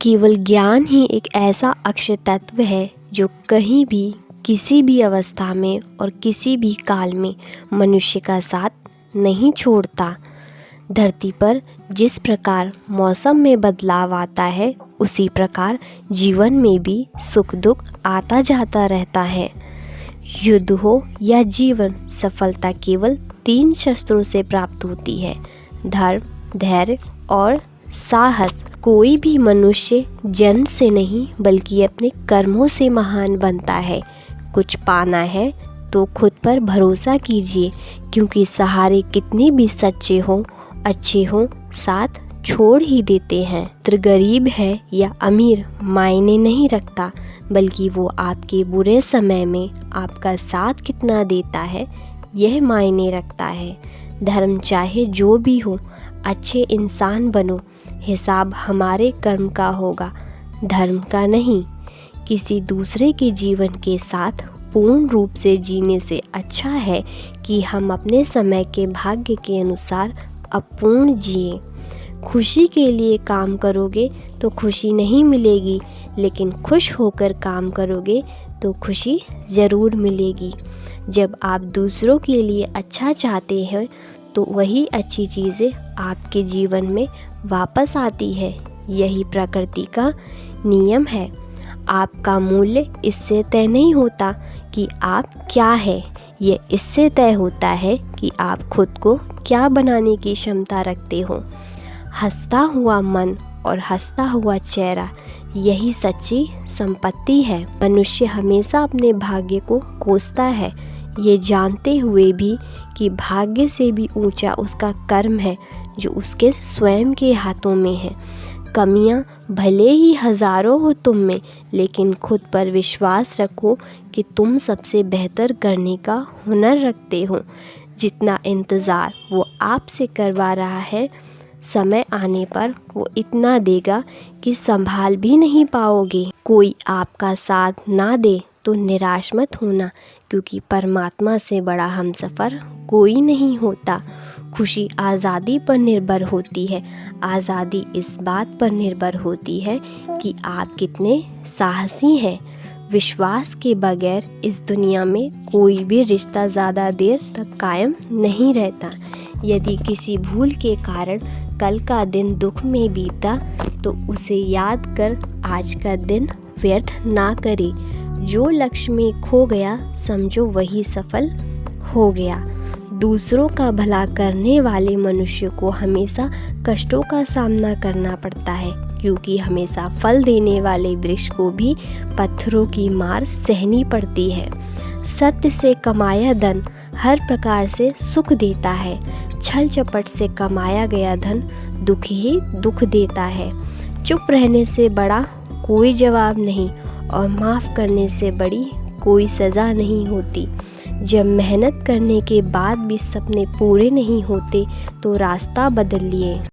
केवल ज्ञान ही एक ऐसा अक्षय तत्व है जो कहीं भी, किसी भी अवस्था में और किसी भी काल में मनुष्य का साथ नहीं छोड़ता। धरती पर जिस प्रकार मौसम में बदलाव आता है, उसी प्रकार जीवन में भी सुख दुख आता जाता रहता है। युद्ध हो या जीवन, सफलता केवल 3 शस्त्रों से प्राप्त होती है: धर्म, धैर्य और साहस। कोई भी मनुष्य जन्म से नहीं बल्कि अपने कर्मों से महान बनता है। कुछ पाना है तो खुद पर भरोसा कीजिए, क्योंकि सहारे कितने भी सच्चे हों, अच्छे हों, साथ छोड़ ही देते हैं। तो गरीब है या अमीर मायने नहीं रखता, बल्कि वो आपके बुरे समय में आपका साथ कितना देता है, यह मायने रखता है। धर्म चाहे जो भी हो, अच्छे इंसान बनो, हिसाब हमारे कर्म का होगा, धर्म का नहीं। किसी दूसरे के जीवन के साथ पूर्ण रूप से जीने से अच्छा है कि हम अपने समय के भाग्य के अनुसार अपूर्ण जिए। खुशी के लिए काम करोगे तो खुशी नहीं मिलेगी, लेकिन खुश होकर काम करोगे तो खुशी ज़रूर मिलेगी। जब आप दूसरों के लिए अच्छा चाहते हैं तो वही अच्छी चीज़ें आपके जीवन में वापस आती है। यही प्रकृति का नियम है। आपका मूल्य इससे तय नहीं होता कि आप क्या है, ये इससे तय होता है कि आप खुद को क्या बनाने की क्षमता रखते हो। हंसता हुआ मन और हंसता हुआ चेहरा, यही सच्ची संपत्ति है। मनुष्य हमेशा अपने भाग्य को कोसता है, ये जानते हुए भी कि भाग्य से भी ऊंचा उसका कर्म है जो उसके स्वयं के हाथों में है। कमियां भले ही हज़ारों हो तुम में, लेकिन खुद पर विश्वास रखो कि तुम सबसे बेहतर करने का हुनर रखते हो। जितना इंतज़ार वो आपसे करवा रहा है, समय आने पर वो इतना देगा कि संभाल भी नहीं पाओगे। कोई आपका साथ ना दे तो निराश मत होना, क्योंकि परमात्मा से बड़ा हमसफ़र कोई नहीं होता। खुशी आज़ादी पर निर्भर होती है। आज़ादी इस बात पर निर्भर होती है कि आप कितने साहसी हैं। विश्वास के बगैर इस दुनिया में कोई भी रिश्ता ज़्यादा देर तक कायम नहीं रहता। यदि किसी भूल के कारण कल का दिन दुख में बीता, तो उसे याद कर आज का दिन व्यर्थ ना करे। जो लक्ष्य में खो गया, समझो वही सफल हो गया। दूसरों का भला करने वाले मनुष्य को हमेशा कष्टों का सामना करना पड़ता है, क्योंकि हमेशा फल देने वाले वृक्ष को भी पत्थरों की मार सहनी पड़ती है। सत्य से कमाया धन हर प्रकार से सुख देता है। छल चपट से कमाया गया धन दुख ही दुख देता है। चुप रहने से बड़ा कोई जवाब नहीं, और माफ़ करने से बड़ी कोई सज़ा नहीं होती। जब मेहनत करने के बाद भी सपने पूरे नहीं होते, तो रास्ता बदल लिए।